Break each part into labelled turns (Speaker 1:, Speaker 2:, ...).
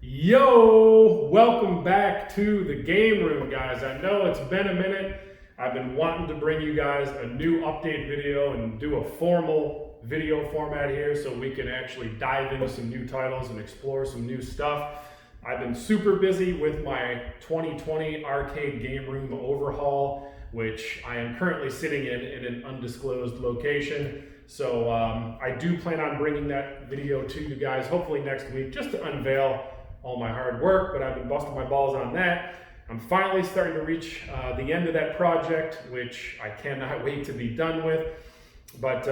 Speaker 1: Yo, welcome back to the game room, guys. I know it's been a minute. I've been wanting to bring you guys a new update video and do a formal video format here so we can actually dive into some new titles and explore some new stuff. I've been super busy with my 2020 arcade game room overhaul, which I am currently sitting in an undisclosed location. So I do plan on bringing that video to you guys hopefully next week just to unveil all my hard work, but I've been busting my balls on that. I'm finally starting to reach the end of that project, which I cannot wait to be done with. But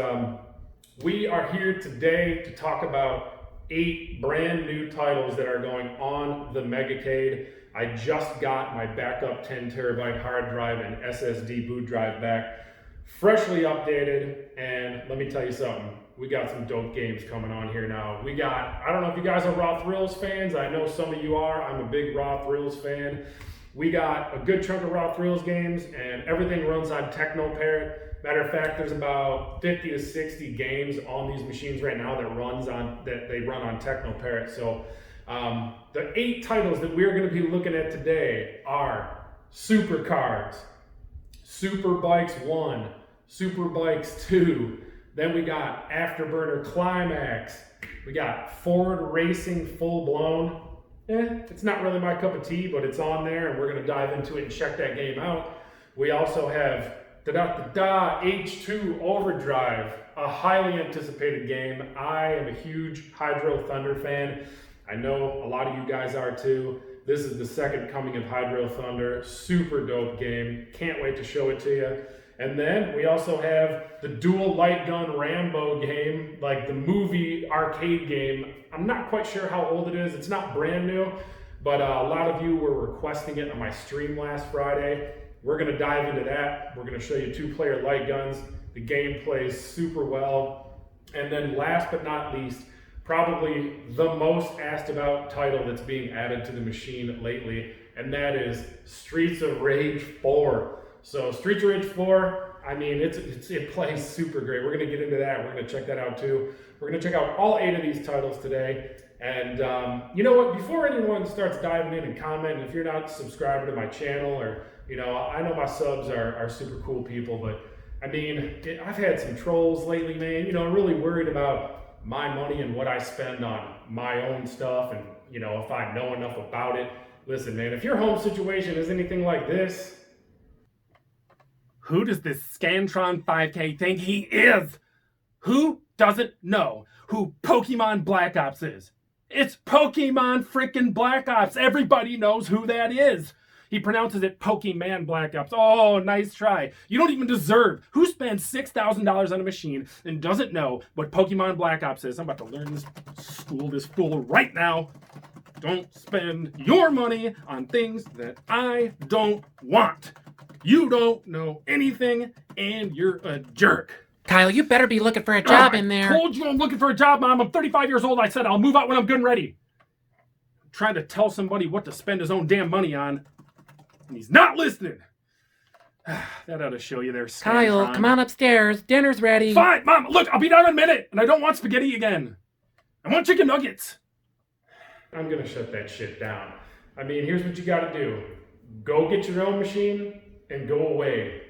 Speaker 1: we are here today to talk about 8 brand new titles that are going on the MegaKade. I just got my backup 10 terabyte hard drive and SSD boot drive back, freshly updated, and let me tell you something. We got some dope games coming on here now. I don't know if you guys are Raw Thrills fans. I know some of you are. I'm a big Raw Thrills fan. We got a good chunk of Raw Thrills games, and everything runs on Teknoparrot. Matter of fact, there's about 50 to 60 games on these machines right now that they run on Teknoparrot. So the 8 titles that we're going to be looking at today are Super Cards, Super Bikes 1, Super Bikes 2. Then we got Afterburner Climax. We got Ford Racing Full Blown. It's not really my cup of tea, but it's on there, and we're going to dive into it and check that game out. We also have H2 Overdrive, a highly anticipated game. I am a huge Hydro Thunder fan. I know a lot of you guys are too. This is the second coming of Hydro Thunder. Super dope game. Can't wait to show it to you. And then we also have the dual light gun Rambo game, like the movie arcade game. I'm not quite sure how old it is. It's not brand new, but a lot of you were requesting it on my stream last Friday. We're gonna dive into that. We're gonna show you 2-player light guns. The game plays super well. And then last but not least, probably the most asked about title that's being added to the machine lately, and that is Streets of Rage 4. So Streets of Rage 4, I mean, it plays super great. We're gonna get into that. We're gonna check that out too. We're gonna check out all 8 of these titles today. And you know what, before anyone starts diving in and commenting, if you're not subscribed to my channel, or, you know, I know my subs are super cool people, but I mean, I've had some trolls lately, man. You know, I'm really worried about my money and what I spend on my own stuff, and, you know, if I know enough about it. Listen, man, if your home situation is anything like this,
Speaker 2: who does this Scantron 5K think he is? Who doesn't know who Pokemon Black Ops is? It's Pokemon freaking Black Ops. Everybody knows who that is. He pronounces it Pokemon Black Ops. Oh, nice try. You don't even deserve. Who spends $6,000 on a machine and doesn't know what Pokemon Black Ops is? I'm about to learn this, school this fool right now. Don't spend your money on things that I don't want. You don't know anything, and you're a jerk.
Speaker 3: Kyle, you better be looking for a job in there.
Speaker 2: I told you I'm looking for a job, Mom. I'm 35 years old. I said I'll move out when I'm good and ready. I'm trying to tell somebody what to spend his own damn money on, and he's not listening. That ought to show you there, Scantron.
Speaker 3: Kyle, come on upstairs. Dinner's ready.
Speaker 2: Fine, Mom. Look, I'll be down in a minute, and I don't want spaghetti again. I want chicken nuggets.
Speaker 1: I'm gonna shut that shit down. I mean, here's what you gotta do. Go get your own machine and go away.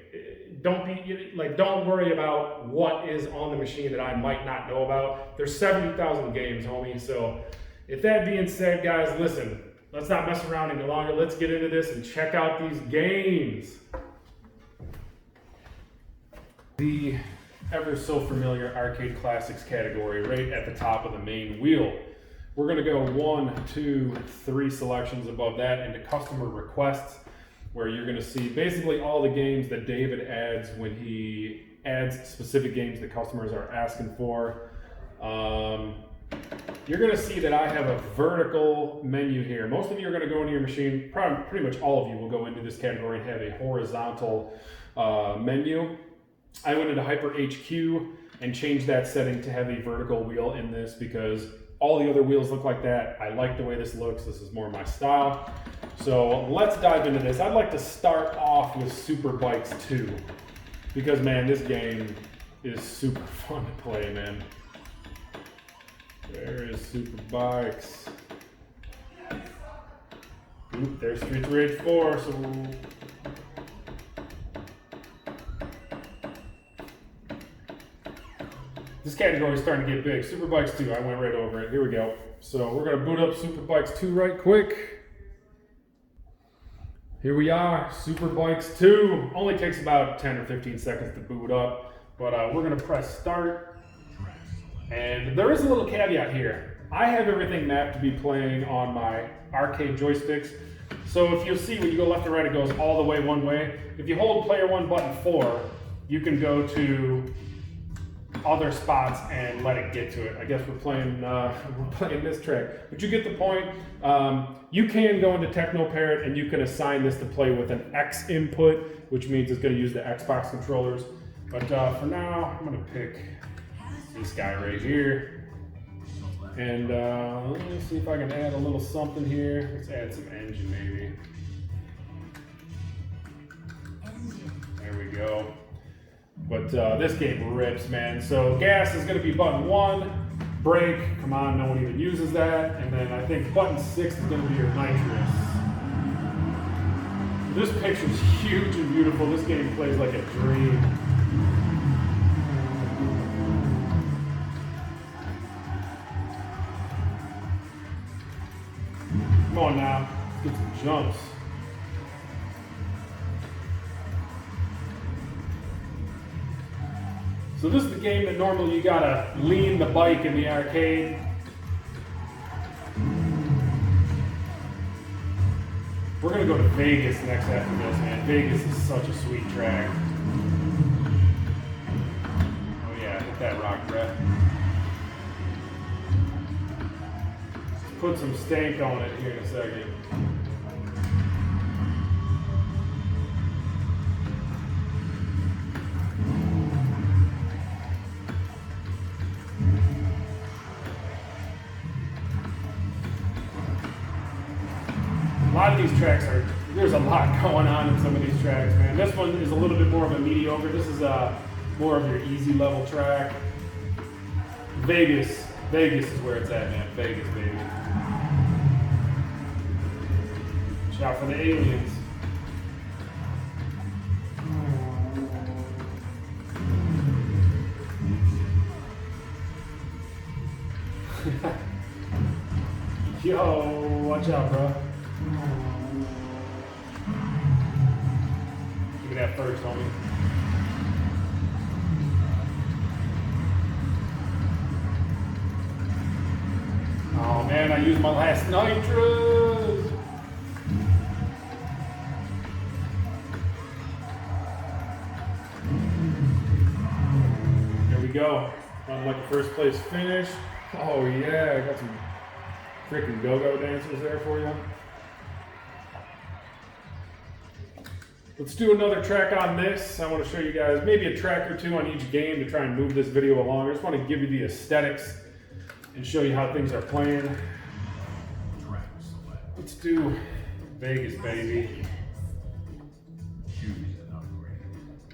Speaker 1: Don't worry about what is on the machine that I might not know about. There's 70,000 games, homie. So if that being said, guys, listen, let's not mess around any longer. Let's get into this and check out these games. The ever so familiar arcade classics category right at the top of the main wheel. We're gonna go 1, 2, 3 selections above that into customer requests, where you're going to see basically all the games that David adds when he adds specific games that customers are asking for. You're going to see that I have a vertical menu here. Most of you are going to go into your machine, pretty much all of you will go into this category and have a horizontal menu. I went into Hyper HQ and changed that setting to have a vertical wheel in this because all the other wheels look like that. I like the way this looks. This is more my style. So let's dive into this. I'd like to start off with Super Bikes 2 because, man, this game is super fun to play, man. There is Super Bikes. Oop, there's Streets of Rage 4, so... This category is starting to get big. Superbikes 2, I went right over it. Here we go. So we're gonna boot up Superbikes 2 right quick. Here we are, Superbikes 2. Only takes about 10 or 15 seconds to boot up, but we're gonna press start. And there is a little caveat here. I have everything mapped to be playing on my arcade joysticks. So if you'll see when you go left or right, it goes all the way one way. If you hold player 1 button 4, you can go to other spots and let it get to it. I guess we're playing this track, but you get the point. You can go into Teknoparrot and you can assign this to play with an X input, which means it's going to use the Xbox controllers. But for now, I'm going to pick this guy right here. And let me see if I can add a little something here. Let's add some engine maybe. There we go. But this game rips, man. So gas is going to be button 1, brake, come on, no one even uses that. And then I think button 6 is going to be your nitrous. This picture's huge and beautiful. This game plays like a dream. Come on now, let's get some jumps. So this is the game that normally you gotta lean the bike in the arcade. We're gonna go to Vegas next after this, man. Vegas is such a sweet track. Oh yeah, hit that rock, Brett. Let's put some stank on it here in a second. A lot of these tracks there's a lot going on in some of these tracks, man. This one is a little bit more of a mediocre. This is more of your easy level track. Vegas is where it's at, man. Vegas, baby. Watch out for the aliens. Yo, watch out, bro. Give me that first, homie. Oh man, I used my last nitrous. There we go. On like a first place finish. Oh yeah, I got some freaking go-go dancers there for you. Let's do another track on this. I want to show you guys maybe a track or two on each game to try and move this video along. I just want to give you the aesthetics and show you how things are playing. Let's do Vegas, baby.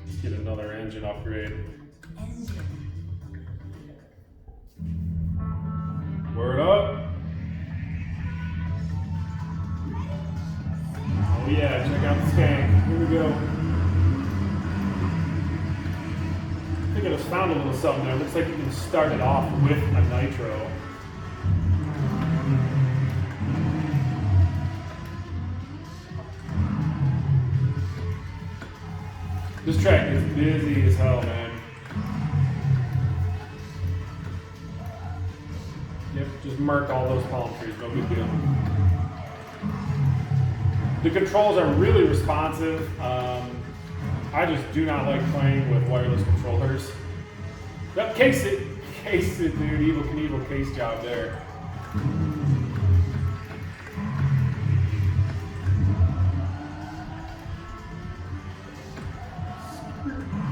Speaker 1: Let's get another engine upgrade. Word up. Oh yeah, check out the skank. Here we go. I think I just found a little something there. Looks like you can start it off with a nitro. This track is busy as hell, man. Yep, just mark all those palm trees, no big deal. The controls are really responsive. I just do not like playing with wireless controllers. Yep, case it, dude. Evil Knievel case job there.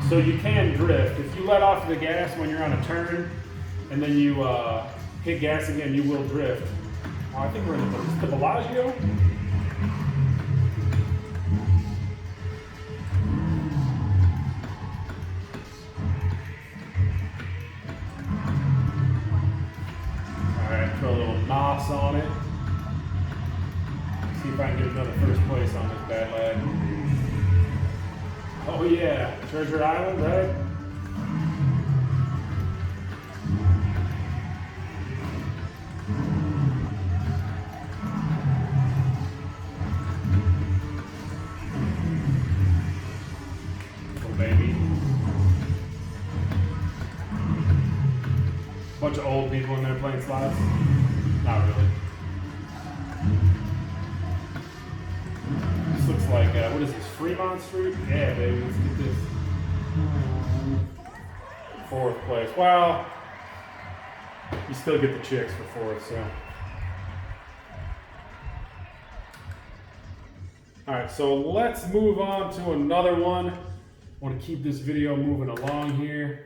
Speaker 1: So you can drift. If you let off the gas when you're on a turn, and then you hit gas again, you will drift. Oh, I think we're in the Bellagio. Alright, throw a little NOS on it. See if if I can get another first place on this bad lad. Oh yeah, Treasure Island, right? Oh baby. Bunch of old people in there playing slots. Not really. This looks like, what is this, Fremont Street? Yeah, baby, let's get this. 4th place. Well, you still get the chicks for 4th, so. Alright, so let's move on to another one. I want to keep this video moving along here.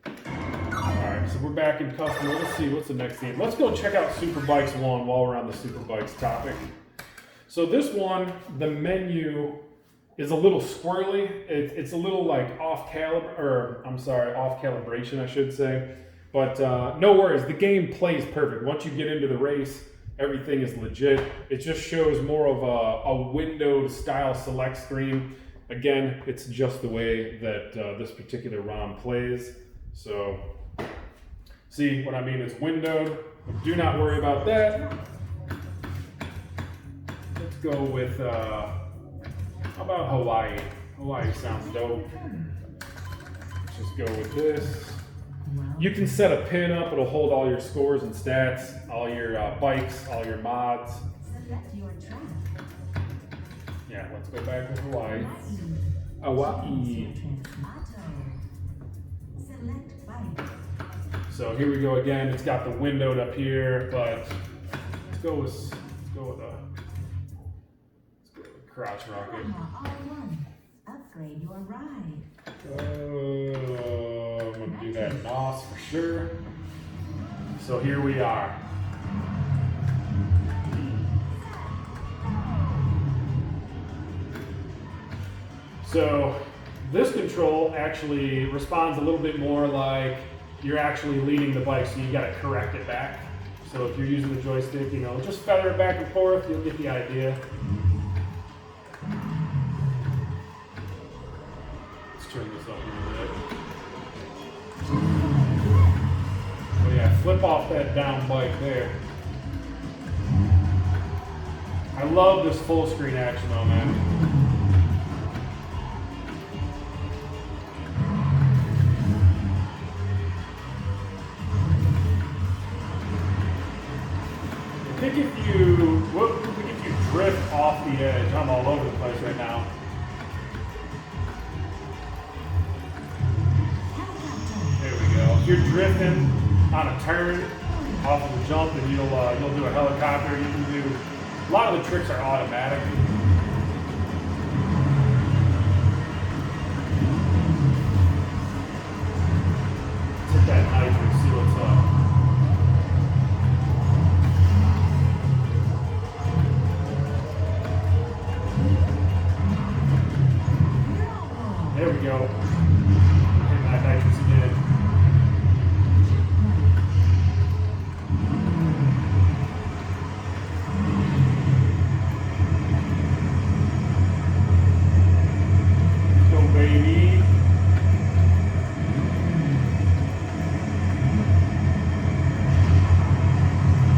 Speaker 1: Alright, so we're back in customer. Let's see, what's the next theme? Let's go check out Superbikes 1 while we're on the Superbikes topic. So this one, the menu is a little squirrely. It's a little like off calibration, I should say. But no worries, the game plays perfect. Once you get into the race, everything is legit. It just shows more of a windowed style select screen. Again, it's just the way that this particular ROM plays. So, see what I mean? It's windowed. Do not worry about that. Let's go with, how about Hawaii? Hawaii sounds dope. Let's just go with this. You can set a pin up. It'll hold all your scores and stats, all your bikes, all your mods. Yeah, let's go back to Hawaii. Hawaii. So here we go again. It's got the windowed up here, but let's go with crotch rocket.
Speaker 4: Upgrade your ride.
Speaker 1: I'm gonna do that NOS for sure. So here we are. So this control actually responds a little bit more like you're actually leading the bike, so you gotta correct it back. So if you're using the joystick, you know, just feather it back and forth, you'll get the idea. Let's turn this up a little bit. Oh yeah, flip off that down bike there. I love this full screen action though, man. I think if you drift off the edge, I'm all over the place right now. There we go. If you're drifting on a turn off of the jump, then you'll do a helicopter. You can do a lot of the tricks are automatic. Let's hit that nitro and see what's up. There we go. Hitting that nitrous again. Let's go, baby.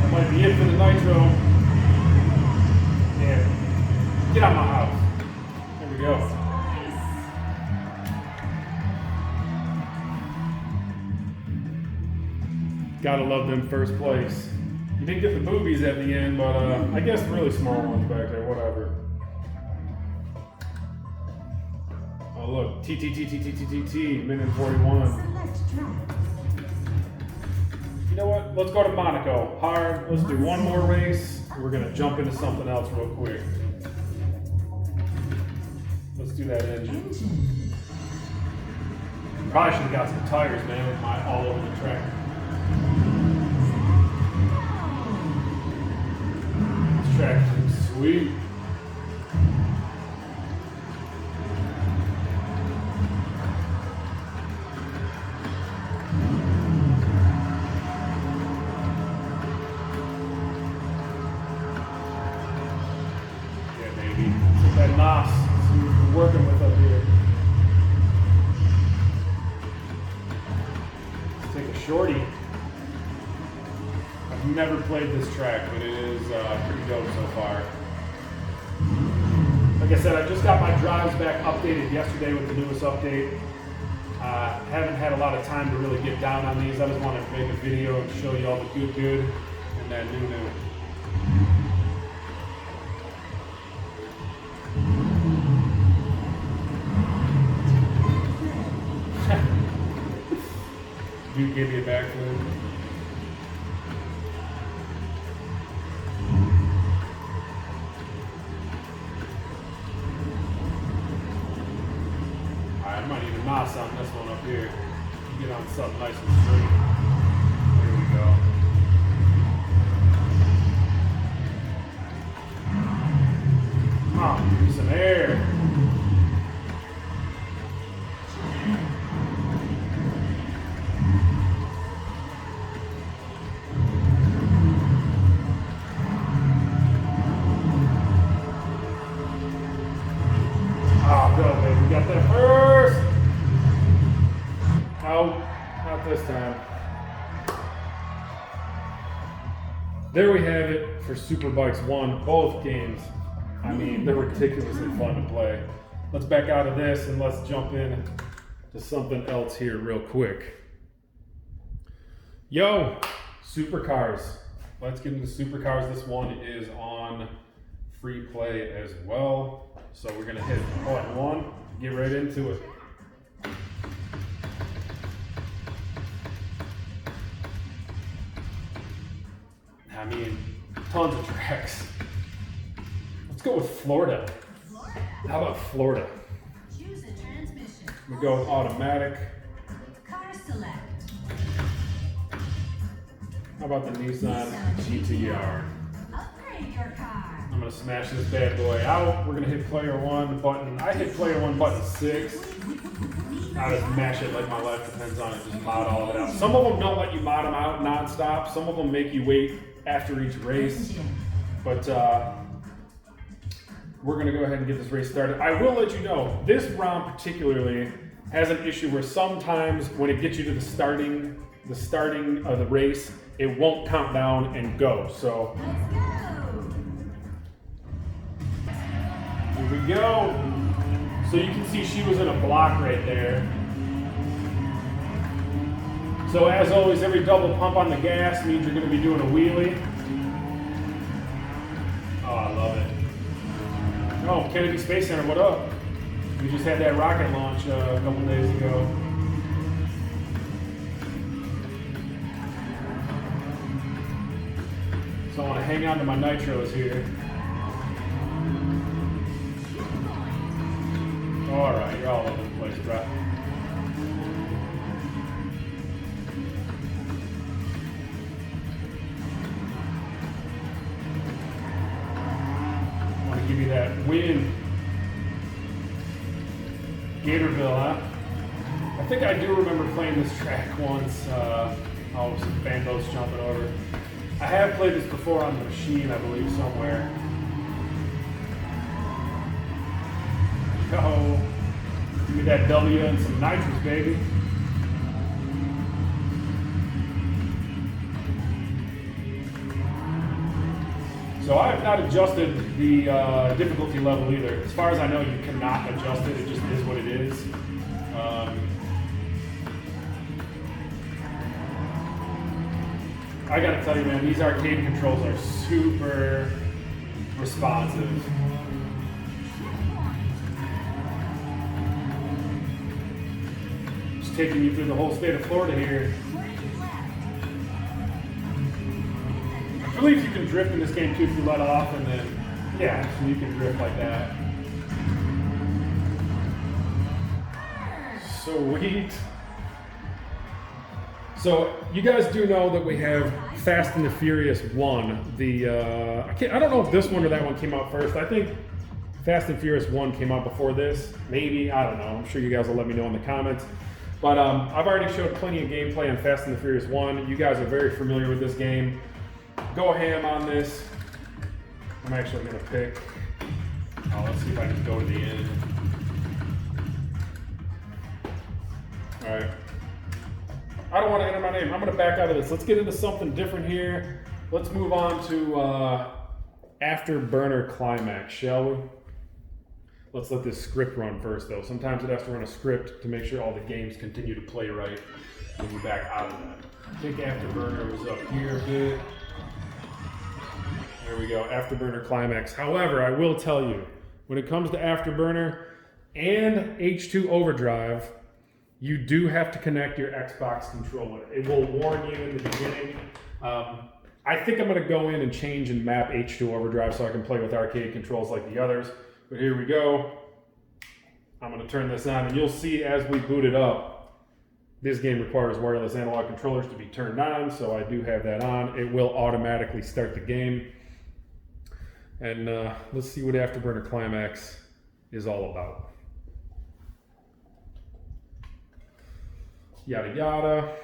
Speaker 1: That might be it for the nitro. Yeah. Get out of my house. There we go. Gotta love them first place. You didn't get the boobies at the end, but I guess really small ones back there, whatever. Oh look, T, minute 41. You know what, let's go to Monaco. Hard, let's do one more race. We're gonna jump into something else real quick. Let's do that engine. Probably should have got some tires, man, with my all over the track. This track looks sweet. That NOS we're working with up here. Let's take a shorty. I've never played this track, but it is pretty dope so far. Like I said, I just got my drives back updated yesterday with the newest update. Haven't had a lot of time to really get down on these. I just wanted to make a video and show you all the good and that new. You give me a backflip. I might even NOS on this one up here. Get on something nice and straight. There we go. Come on, give me some air. Oh, go, baby. We got that first. Oh, not this time. There we have it for Superbikes 1. Both games, I mean, they're ridiculously fun to play. Let's back out of this and let's jump in to something else here real quick. Yo, supercars. Let's get into supercars. This one is on free play as well. So we're gonna hit button 1, get right into it. I mean, tons of tracks. Let's go with Florida. How about Florida?
Speaker 4: Choose a transmission.
Speaker 1: We go with automatic.
Speaker 4: Car select.
Speaker 1: How about the Nissan GTR?
Speaker 4: Upgrade your car.
Speaker 1: I'm gonna smash this bad boy out. We're gonna hit player 1 button. I hit player 1 button 6. I just mash it like my life depends on it. Just mod all of it out. Some of them don't let you mod them out non-stop. Some of them make you wait after each race. But we're gonna go ahead and get this race started. I will let you know, this round particularly has an issue where sometimes when it gets you to the starting of the race, it won't count down and go. So
Speaker 4: Let's go.
Speaker 1: here we go. So you can see she was in a block right there. So as always, every double pump on the gas means you're going to be doing a wheelie. Oh, I love it. Oh, Kennedy Space Center, what up? We just had that rocket launch a couple days ago. So I want to hang on to my nitros here. All right, you're all over the place, bro. Want to give you that win. Gatorville, huh? I think I do remember playing this track once. Oh, some fan boats jumping over. I have played this before on the machine, I believe, somewhere. Yo, give me that W and some nitrous, baby. So I have not adjusted the difficulty level either. As far as I know, you cannot adjust it. It just is what it is. I gotta tell you, man, these arcade controls are super responsive. Just taking you through the whole state of Florida here. I believe you can drift in this game too if you let off, and then, yeah, so you can drift like that. Sweet. So you guys do know that we have Fast and the Furious 1. I don't know if this one or that one came out first. I think Fast and Furious 1 came out before this. Maybe, I don't know. I'm sure you guys will let me know in the comments. But I've already showed plenty of gameplay on Fast and the Furious 1. You guys are very familiar with this game. Go ham on this. I'm actually gonna pick Oh, let's see if I can go to the end. All right. I don't want to enter my name. I'm going to back out of this. Let's get into something different here. Let's move on to Afterburner Climax, shall we? Let's let this script run first, though. Sometimes it has to run a script to make sure all the games continue to play right when you back out of that. I think Afterburner was up here a bit. There we go, Afterburner Climax. However, I will tell you, when it comes to Afterburner and H2 Overdrive, you do have to connect your Xbox controller. It will warn you in the beginning. I think I'm going to go in and change and map H2 Overdrive so I can play with arcade controls like the others. But here we go. I'm going to turn this on, and you'll see as we boot it up, this game requires wireless analog controllers to be turned on, so I do have that on. It will automatically start the game. And let's see what Afterburner Climax is all about. Yada yada.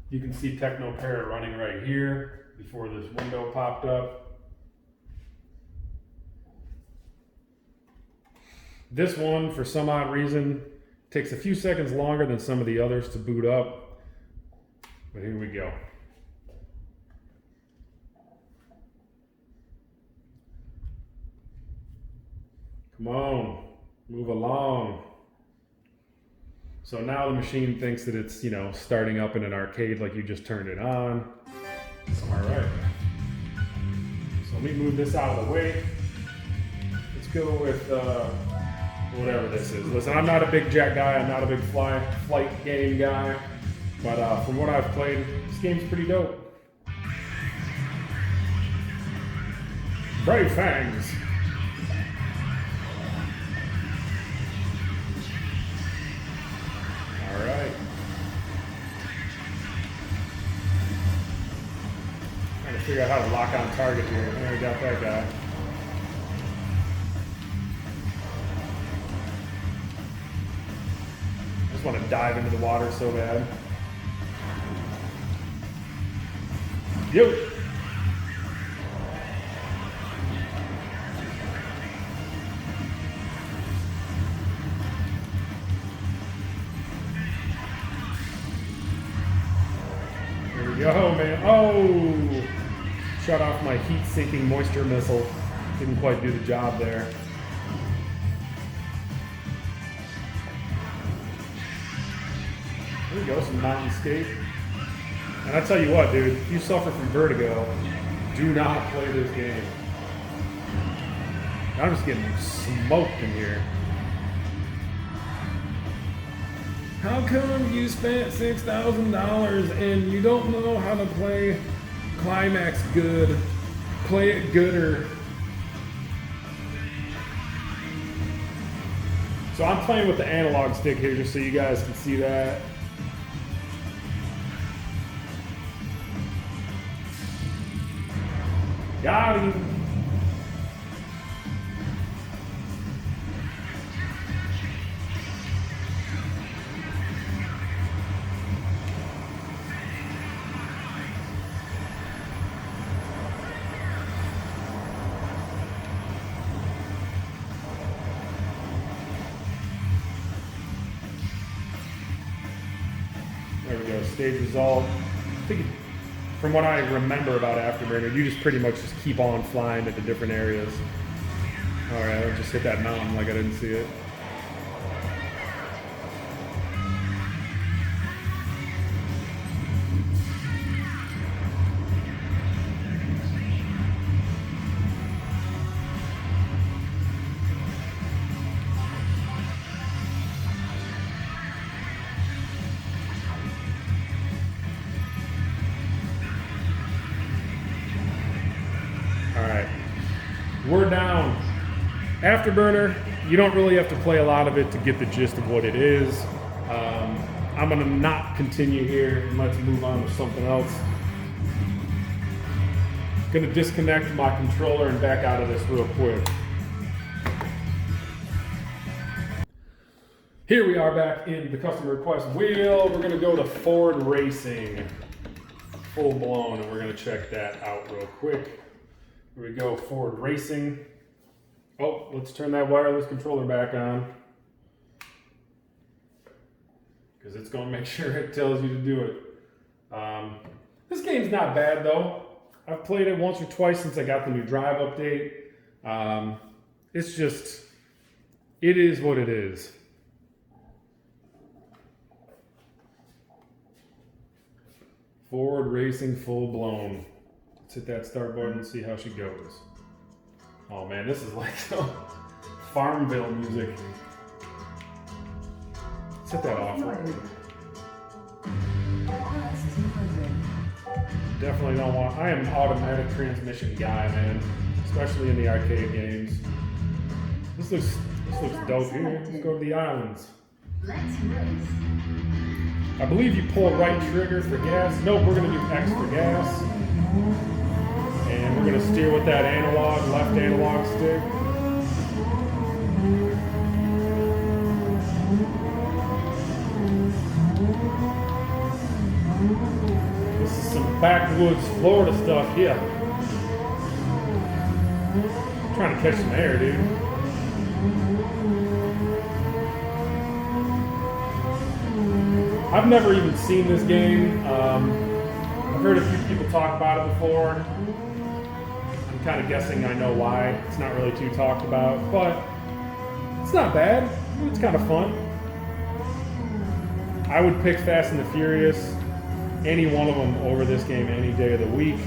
Speaker 1: You can see Teknoparrot running right here before this window popped up. This one, for some odd reason, takes a few seconds longer than some of the others to boot up. But here we go. Come on, move along. So now the machine thinks that it's, you know, starting up in an arcade like you just turned it on. All right. So let me move this out of the way. Let's go with whatever this is. Listen, I'm not a big jet guy. I'm not a big flight game guy. But from what I've played, this game's pretty dope. Brave Fangs. All right. Trying to figure out how to lock on target here. There we got that guy. I just want to dive into the water so bad. Yep. Yo, man. Oh! Shut off my heat-sinking moisture missile. Didn't quite do the job there. There we go, some mountain skate. And I tell you what, dude, if you suffer from vertigo, do not play this game. I'm just getting smoked in here. How come you spent $6,000 and you don't know how to play Climax good? Play it gooder. So I'm playing with the analog stick here just so you guys can see that. Got him. There we go, stage result. I think from what I remember about Afterburner, you just pretty much just keep on flying into different areas. All right, I'll just hit that mountain like I didn't see it. We're down. Afterburner, you don't really have to play a lot of it to get the gist of what it is. I'm gonna not continue here and let's move on to something else. Gonna disconnect my controller and back out of this real quick. Here we are back in the customer request wheel. We're gonna go to Ford Racing, full blown, and we're gonna check that out real quick. Here we go, Ford Racing. Oh, let's turn that wireless controller back on. Because it's going to make sure it tells you to do it. This game's not bad though. I've played it once or twice since I got the new Drive update. It's just, it is what it is. Ford Racing full blown. Let's hit that start button and see how she goes. Oh man, this is like some Farmville music. Let's hit that off. Definitely don't want, I am an automatic transmission guy, man. Especially in the arcade games. This looks dope here. Let's go to the islands.
Speaker 4: Let's race.
Speaker 1: I believe you pull right trigger for gas. Nope, we're gonna do X for gas. And we're gonna steer with that analog, left analog stick. This is some backwoods Florida stuff here. I'm trying to catch some air, dude. I've never even seen this game. I've heard a few people talk about it before. I'm kind of guessing I know why. It's not really too talked about, but it's not bad. It's kind of fun. I would pick Fast and the Furious, any one of them over this game any day of the week.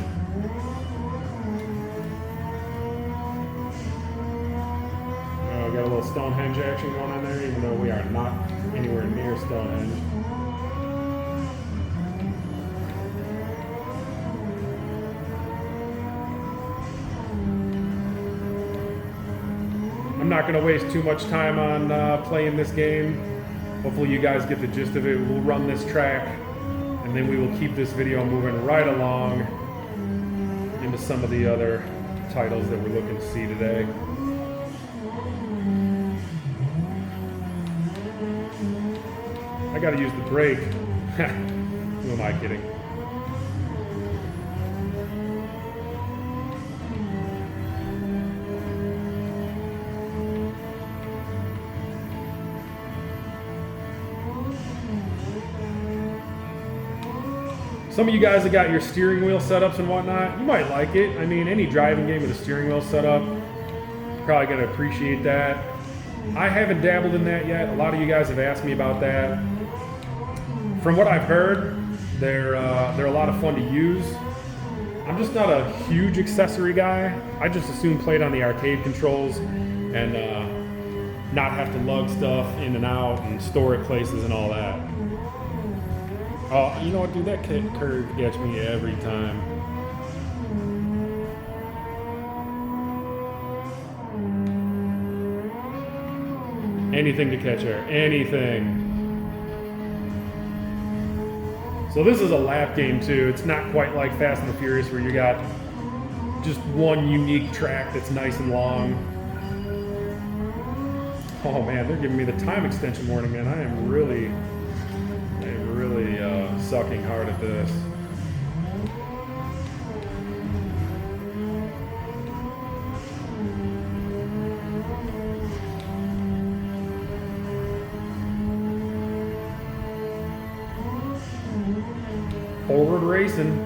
Speaker 1: Oh, got a little Stonehenge action going on there, even though we are not anywhere near Stonehenge. I'm not going to waste too much time on playing this game. Hopefully you guys get the gist of it. We'll run this track, and then we will keep this video moving right along into some of the other titles that we're looking to see today. I got to use the brake. Who am I kidding? Some of you guys that got your steering wheel setups and whatnot, you might like it. I mean, any driving game with a steering wheel setup, you're probably going to appreciate that. I haven't dabbled in that yet. A lot of you guys have asked me about that. From what I've heard, they're a lot of fun to use. I'm just not a huge accessory guy. I just assume play it on the arcade controls and not have to lug stuff in and out and store it places and all that. Oh, you know what, dude? That curve gets me every time. Anything to catch her. Anything. So this is a lap game too. It's not quite like Fast and the Furious where you got just one unique track that's nice and long. Oh man, they're giving me the time extension warning, man. I am really sucking hard at this. Forward racing.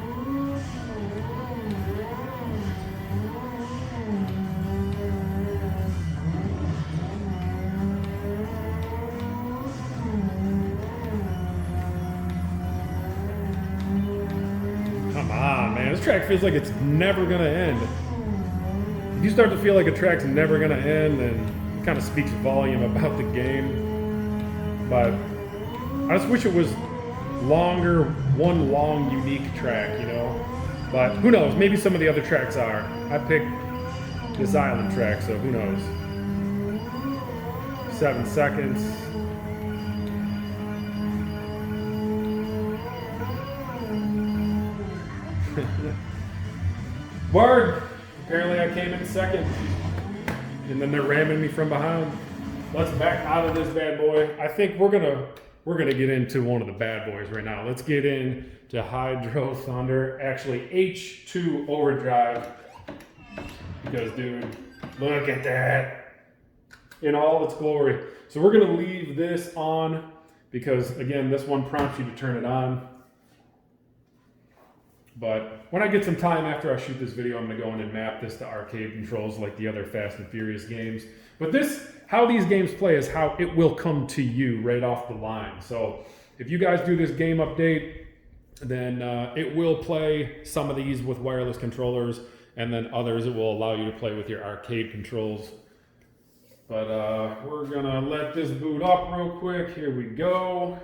Speaker 1: Come on, man. This track feels like it's never gonna end. If you start to feel like a track's never gonna end, then it kind of speaks volume about the game. But I just wish it was longer, one long, unique track, you know? But who knows? Maybe some of the other tracks are. I picked this island track, so who knows? 7 seconds. Word! Apparently I came in second. And then they're ramming me from behind. Let's back out of this bad boy. I think we're gonna get into one of the bad boys right now. Let's get into Hydro Thunder, actually H2 Overdrive. because, dude, look at that in all its glory. So we're gonna leave this on because, again, this one prompts you to turn it on. But when I get some time after I shoot this video, I'm gonna go in and map this to arcade controls like the other Fast and Furious games. But this, how these games play is how it will come to you right off the line. So if you guys do this game update, then it will play some of these with wireless controllers, and then others it will allow you to play with your arcade controls. But we're gonna let this boot up real quick. Here we go.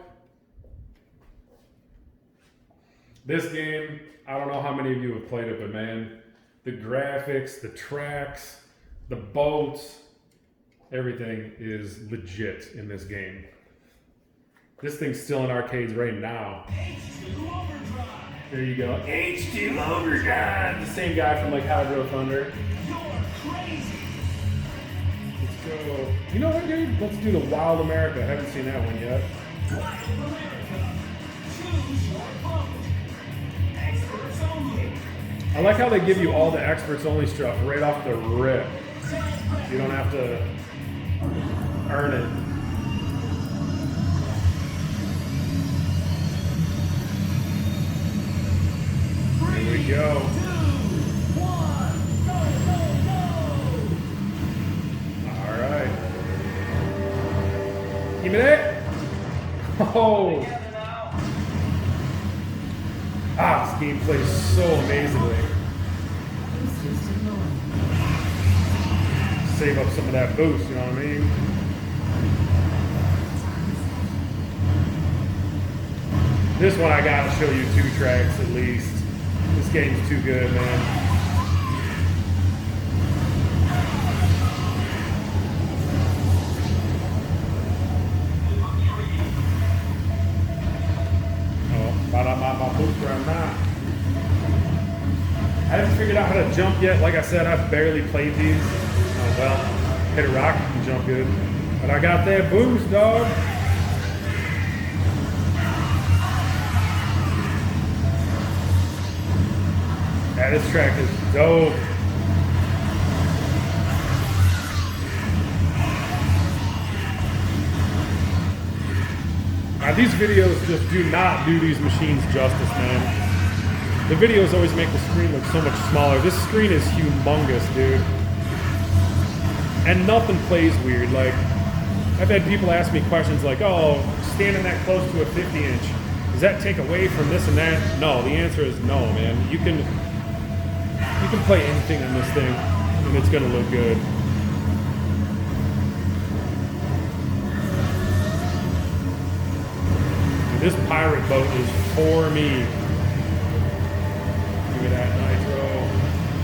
Speaker 1: This game, I don't know how many of you have played it, but man, the graphics, the tracks, the boats, everything is legit in this game. This thing's still in arcades right now. There you go. H2 Overdrive! The same guy from like Hydro Thunder. Let's go. You know what, dude? Let's do the Wild America. I haven't seen that one yet. I like how they give you all the experts only stuff right off the rip. You don't have to earn it. Here we go. All right. Give me that. Oh. Ah, this game plays so amazingly. Save up some of that boost, you know what I mean? This one I gotta show you 2 tracks at least. This game's too good, man. I haven't figured out how to jump yet. Like I said, I've barely played these. Oh, well, hit a rock, you can jump good. But I got that boost, dog. Yeah, this track is dope. Now, these videos just do not do these machines justice, man. The videos always make the screen look so much smaller. This screen is humongous, dude. And nothing plays weird. Like, I've had people ask me questions like, oh, standing that close to a 50-inch, does that take away from this and that? No, the answer is no, man. You can play anything on this thing, and it's gonna look good. This pirate boat is for me. Give me that nitro,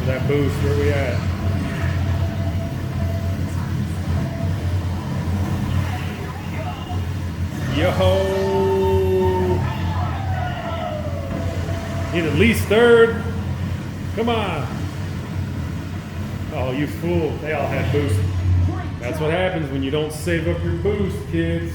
Speaker 1: that boost. Where we at? Yo! Need at least third. Come on. Oh, you fool. They all had boost. That's what happens when you don't save up your boost, kids.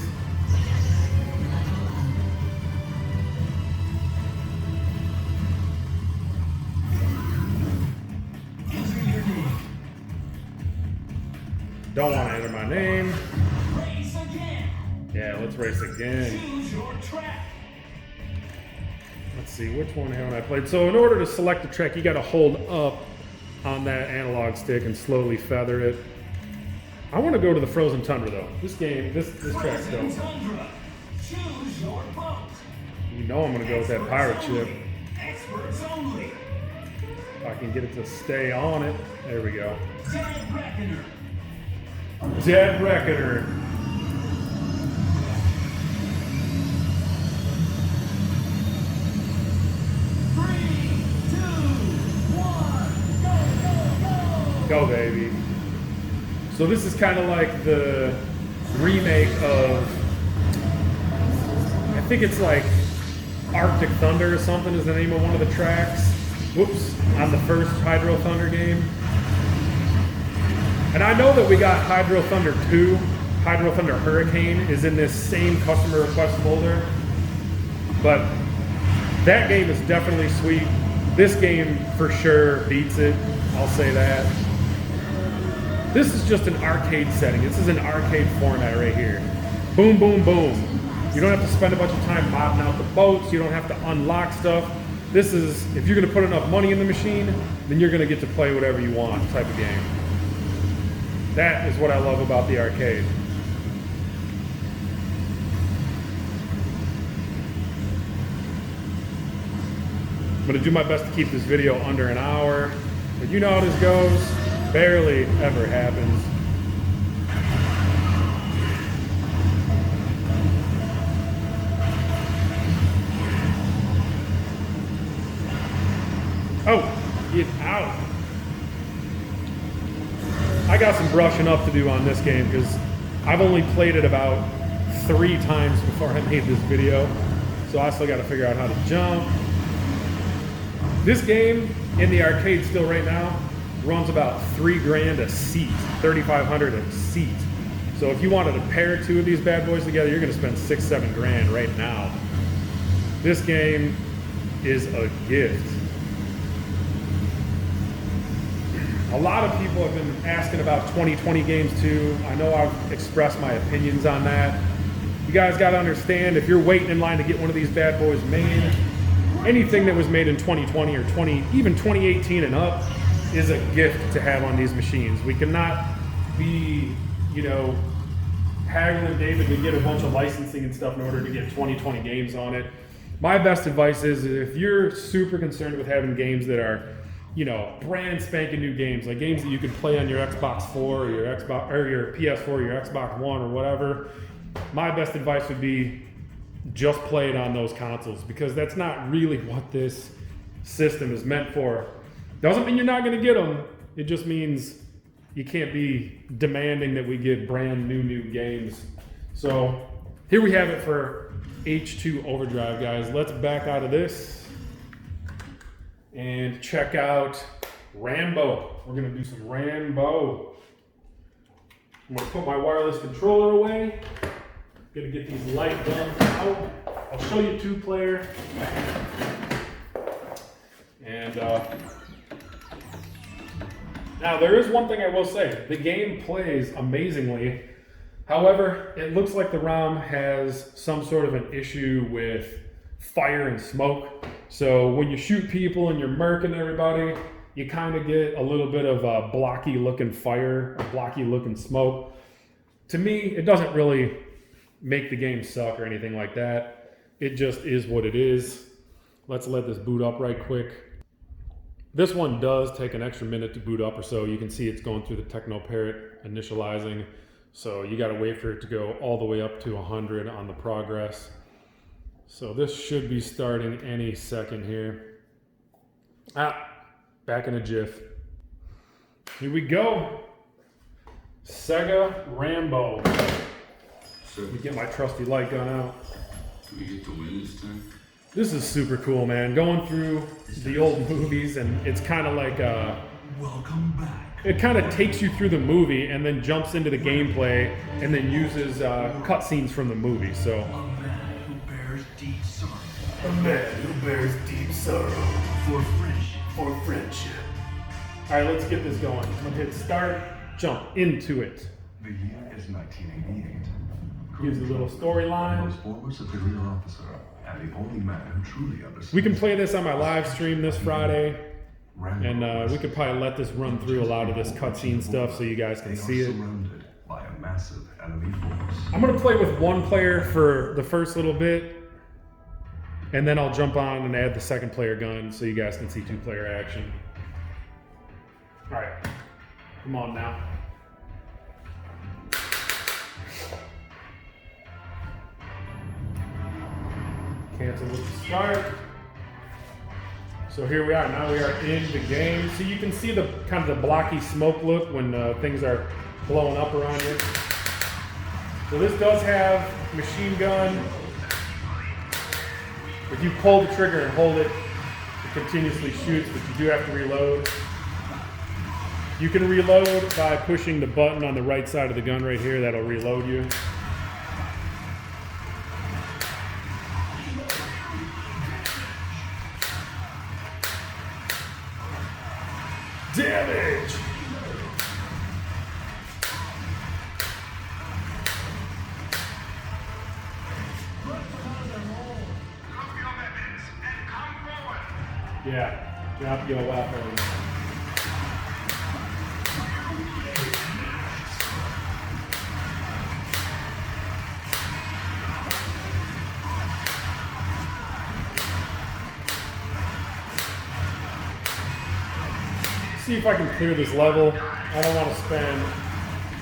Speaker 1: Don't want to enter my name. Yeah, let's race again. Let's see, which one haven't I played? So in order to select the track, you got to hold up on that analog stick and slowly feather it. I want to go to the Frozen Tundra though. This game, this track's dope. You know I'm going to go with that pirate ship. If I can get it to stay on it. There we go. Dead Reckoner. Go, baby. So this is kind of like the remake of, I think it's like Arctic Thunder or something is the name of one of the tracks. Whoops, on the first Hydro Thunder game. And I know that we got Hydro Thunder 2, Hydro Thunder Hurricane is in this same customer request folder. But that game is definitely sweet. This game for sure beats it, I'll say that. This is just an arcade setting. This is an arcade format right here. Boom, boom, boom. You don't have to spend a bunch of time modding out the boats. You don't have to unlock stuff. This is, if you're gonna put enough money in the machine, then you're gonna get to play whatever you want type of game. That is what I love about the arcade. I'm gonna do my best to keep this video under an hour, but you know how this goes. Barely ever happens. Oh, get out. I got some brushing up to do on this game because I've only played it about 3 times before I made this video. So I still got to figure out how to jump. This game in the arcade still right now runs about $3 grand a seat, $3,500 a seat. So if you wanted to pair 2 of these bad boys together, you're gonna spend $6-7 grand right now. This game is a gift. A lot of people have been asking about 2020 games too. I know I've expressed my opinions on that. You guys gotta understand, if you're waiting in line to get one of these bad boys made, anything that was made in 2020 or even 2018 and up is a gift to have on these machines. We cannot be, you know, haggling David to get a bunch of licensing and stuff in order to get 2020 games on it. My best advice is if you're super concerned with having games that are, you know, brand spanking new games, like games that you can play on your Xbox 4 or your Xbox or your PS4 or your Xbox One or whatever, my best advice would be just play it on those consoles, because that's not really what this system is meant for. Doesn't mean you're not going to get them. It just means you can't be demanding that we get brand new games. So here we have it for H2 Overdrive, guys. Let's back out of this and check out Rambo. We're going to do some Rambo. I'm going to put my wireless controller away. Gonna get these light guns out. I'll show you 2-player. And now there is one thing I will say. The game plays amazingly. However, it looks like the ROM has some sort of an issue with fire and smoke. So when you shoot people and you're murking everybody, you kind of get a little bit of a blocky looking fire, a blocky looking smoke. To me, it doesn't really make the game suck or anything like that. It just is what it is. Let's let this boot up right quick. This one does take an extra minute to boot up or so. You can see it's going through the Teknoparrot initializing. So you gotta wait for it to go all the way up to 100 on the progress. So this should be starting any second here. Back in a jiff. Here we go. Sega Rambo. Let me get my trusty light gun out.
Speaker 5: Do we get to win this time?
Speaker 1: This is super cool, man. Going through the old movies, and it's kind of like
Speaker 5: welcome back.
Speaker 1: it kind of takes you through the movie and then jumps into the gameplay and then uses cutscenes from the movie. So
Speaker 5: A man who bears deep sorrow.
Speaker 1: a man who bears deep sorrow
Speaker 5: For friendship.
Speaker 1: for friendship. All right, let's get this going. I'm gonna hit start, jump into it.
Speaker 5: The year is 1988.
Speaker 1: Gives a little storyline.
Speaker 5: Most former superior officer and the only man who truly understands.
Speaker 1: We can play this on my live stream this Friday,
Speaker 5: Rambo
Speaker 1: and we could probably let this run through a lot of this cutscene stuff so you guys can see it.
Speaker 5: Surrounded by a massive enemy force.
Speaker 1: I'm gonna play with 1 player for the first little bit, and then I'll jump on and add the 2nd player gun so you guys can see 2-player action. All right, come on now. Cancel with the start. So here we are. Now we are in the game. So you can see the kind of the blocky smoke look when things are blowing up around you. So this does have machine gun. If you pull the trigger and hold it, it continuously shoots, but you do have to reload. You can reload by pushing the button on the right side of the gun right here. That'll reload you. Damage! Drop your weapon. See if I can clear this level. I don't want to spend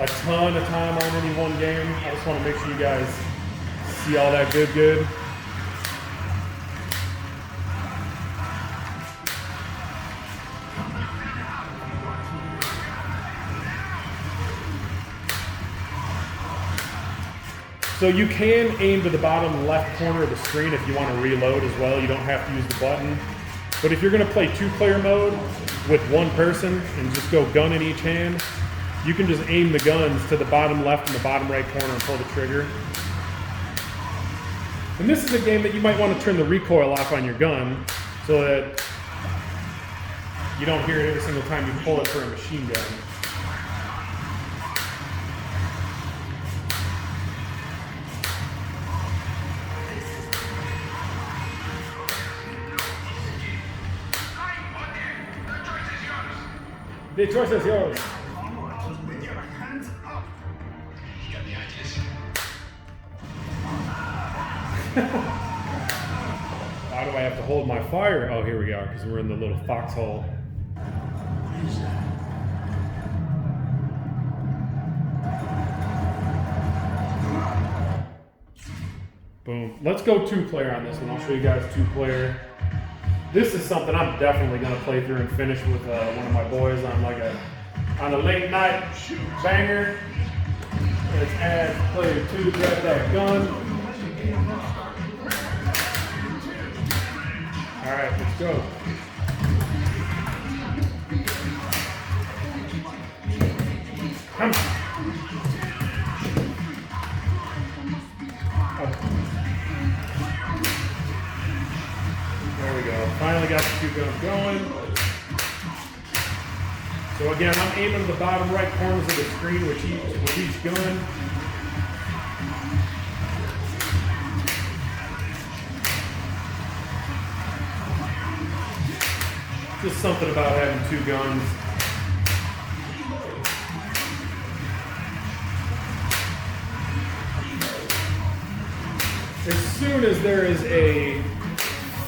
Speaker 1: a ton of time on any one game. I just want to make sure you guys see all that good. So you can aim to the bottom left corner of the screen if you want to reload as well. You don't have to use the button. But if you're going to play two-player mode with one person and just go gun in each hand, you can just aim the guns to the bottom left and the bottom right corner and pull the trigger. And this is a game that you might want to turn the recoil off on your gun so that you don't hear it every single time you pull it for a machine gun. The choice is yours.
Speaker 5: With your hands up. You got the ideas.
Speaker 1: Why do I have to hold my fire? Oh, here we are, because we're in the little foxhole. Boom. Let's go two-player on this one. I'll show you guys two-player. This is something I'm definitely gonna play through and finish with one of my boys on a late night banger. Let's add player 2, grab that gun. All right, let's go. Come on. There we go. Finally got the two guns going. So again, I'm aiming the bottom right corners of the screen with each gun. Just something about having two guns. As soon as there is a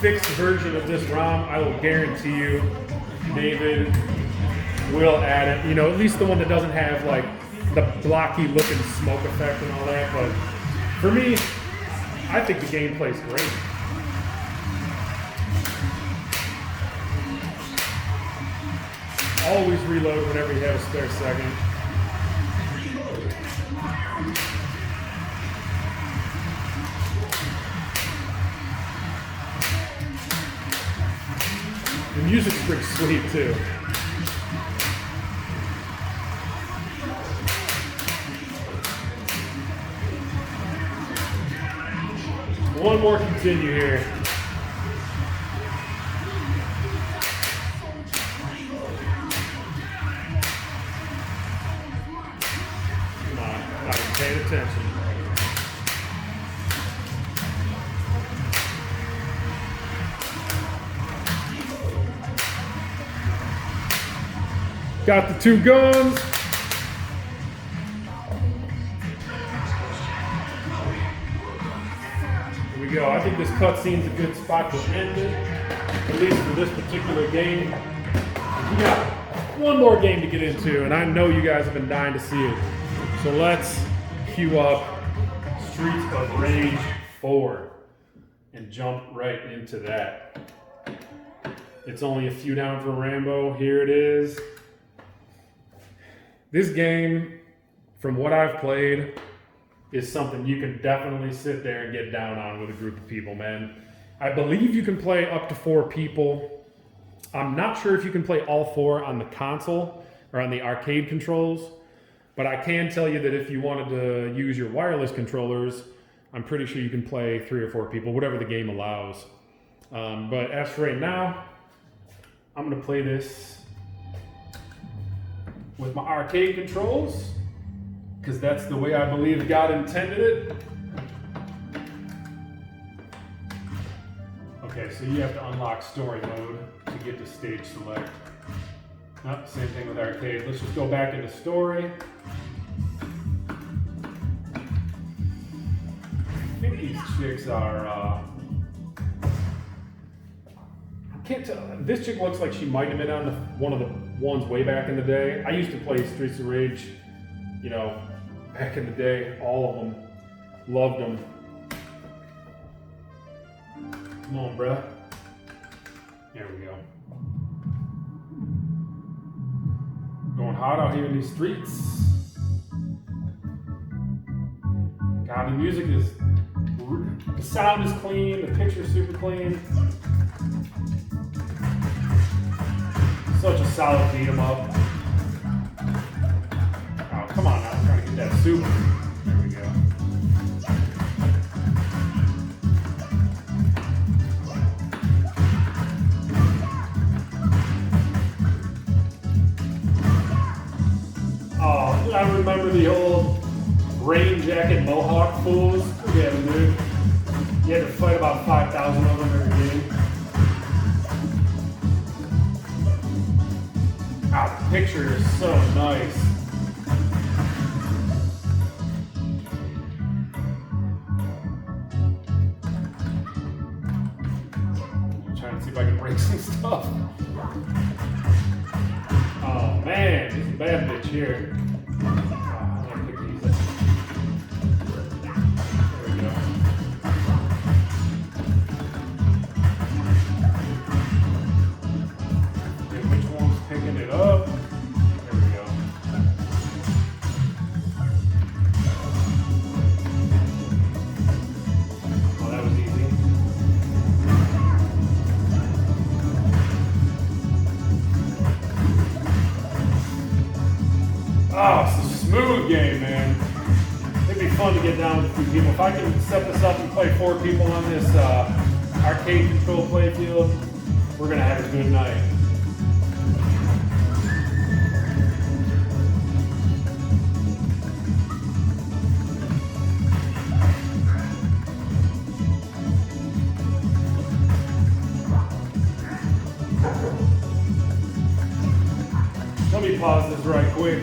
Speaker 1: fixed version of this ROM, I will guarantee you, David will add it. You know, at least the one that doesn't have like the blocky looking smoke effect and all that. But for me, I think the gameplay's great. Always reload whenever you have a spare second. The music's pretty sweet too. One more continue here. Come on, I was paying attention. Got the two guns. Here we go. I think this cutscene's a good spot to end it, at least for this particular game. We got one more game to get into, and I know you guys have been dying to see it. So let's queue up Streets of Rage 4 and jump right into that. It's only a few down for Rambo. Here it is. This game, from what I've played, is something you can definitely sit there and get down on with a group of people, man. I believe you can play up to 4 people. I'm not sure if you can play all 4 on the console or on the arcade controls, but I can tell you that if you wanted to use your wireless controllers, I'm pretty sure you can play 3 or 4 people, whatever the game allows. But as for right now, I'm gonna play this with my arcade controls, because that's the way I believe God intended it. Okay, Okay, so you have to unlock story mode to get to stage select. Oh, same thing with arcade. Let's just go back into story. I think these chicks are, I can't tell. This chick looks like she might have been on one of the ones way back in the day. I used to play Streets of Rage, you know, back in the day. All of them. Loved them. Come on, bruh. There we go. Going hot out here in these streets. God, the music is, the sound is clean, the picture's super clean. Such a solid beat 'em up. Oh, come on now, I'm trying to get that super. There we go. Oh, I remember the old rain jacket mohawk fools. Look at them, dude. You had to fight about 5,000 of them every game. Wow, the picture is so nice. I'm trying to see if I can break some stuff. Oh man, this is a bad bitch here. Oh, I'm gonna pick these up. There we go. Okay, which one's picking it up? There we go. Oh, that was easy. Oh, it's a smooth game, man. It'd be fun to get down with a few people. If I can set this up and play 4 people on this arcade control playfield, we're gonna have a good night. Let me pause this right quick.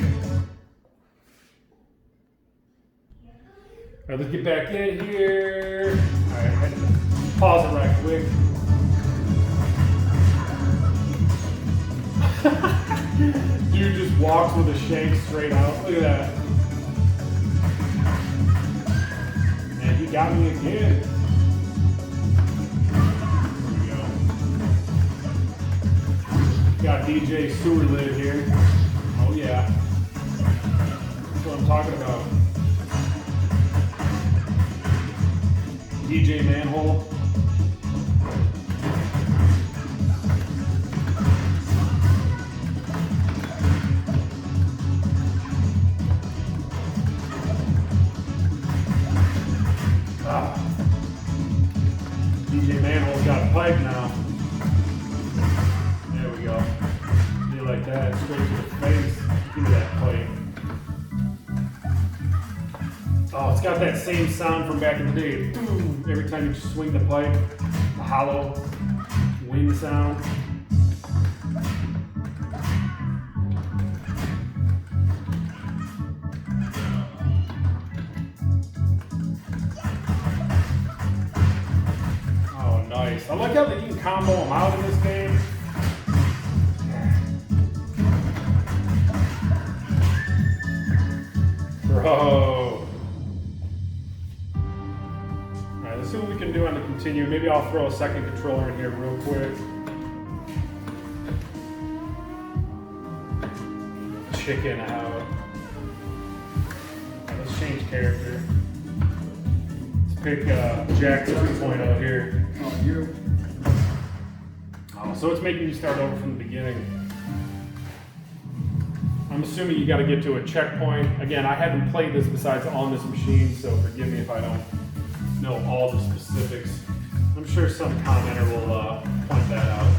Speaker 1: All right, let's get back in here. All right, I had to pause it right quick. Dude just walks with a shank straight out. Look at that. And he got me again. There we go. Got DJ Sewer Lid here. Oh yeah. That's what I'm talking about. DJ Manhole. DJ Manhole's got a pipe now. There we go. Do like that, straight to the face. Give me that pipe. Oh, it's got that same sound from back in the day. Every time you swing the pipe, the hollow wind sound. Oh, nice. I like how that you can combo them out in this game. Bro. Let's see what we can do on the continue. Maybe I'll throw a second controller in here real quick. Chicken out. Right, let's change character. Let's pick Jack 2.0 here. Oh, so it's making you start over from the beginning. I'm assuming you got to get to a checkpoint. Again, I haven't played this besides on this machine, so forgive me if I don't know all the specifics. I'm sure some commenter will point that out.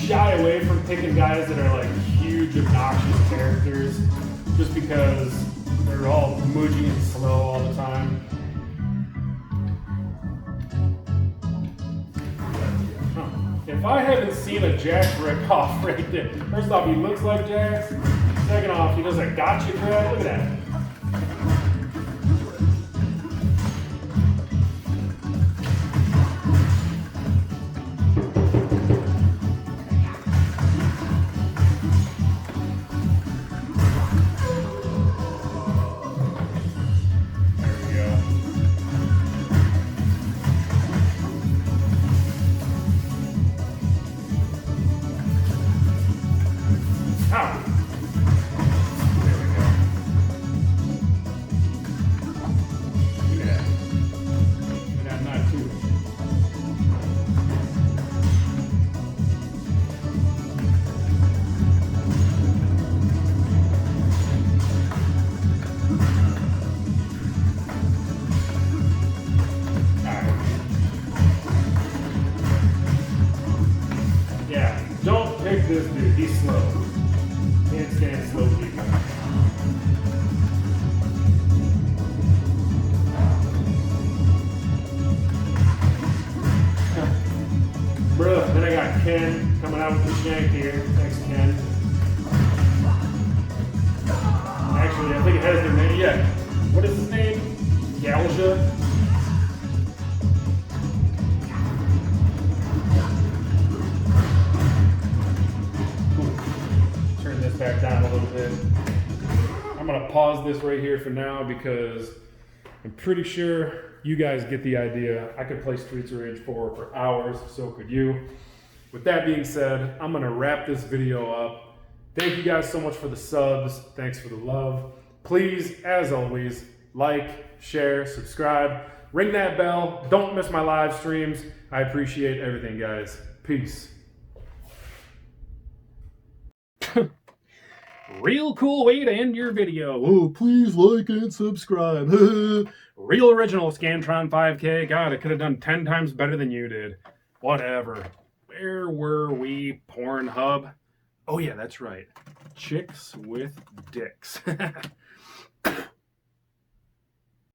Speaker 1: shy away from picking guys that are like huge, obnoxious characters, just because they're all moody and slow all the time. If I haven't seen a Jax ripoff right there, first off, he looks like Jax. Second off, he does a gotcha grab. Look at that. This dude, he's slow. Can't stand slow people. Bruh, then I got Ken coming out with the shank here. Thanks, Ken. Actually, I think it has their name. Yeah. What is his name? Galja? Back down a little bit. I'm gonna pause this right here for now because I'm pretty sure you guys get the idea. I could play Streets of Rage 4 for hours, so could you. With that being said, I'm gonna wrap this video up. Thank you guys so much for the subs. Thanks for the love. Please, as always, like, share, subscribe, ring that bell. Don't miss my live streams. I appreciate everything, guys. Peace.
Speaker 2: Real cool way to end your video. Oh, please like and subscribe. Real original Scantron 5K. God, it could have done 10 times better than you did. Whatever. Where were we? Pornhub? Oh yeah, that's right. Chicks with dicks.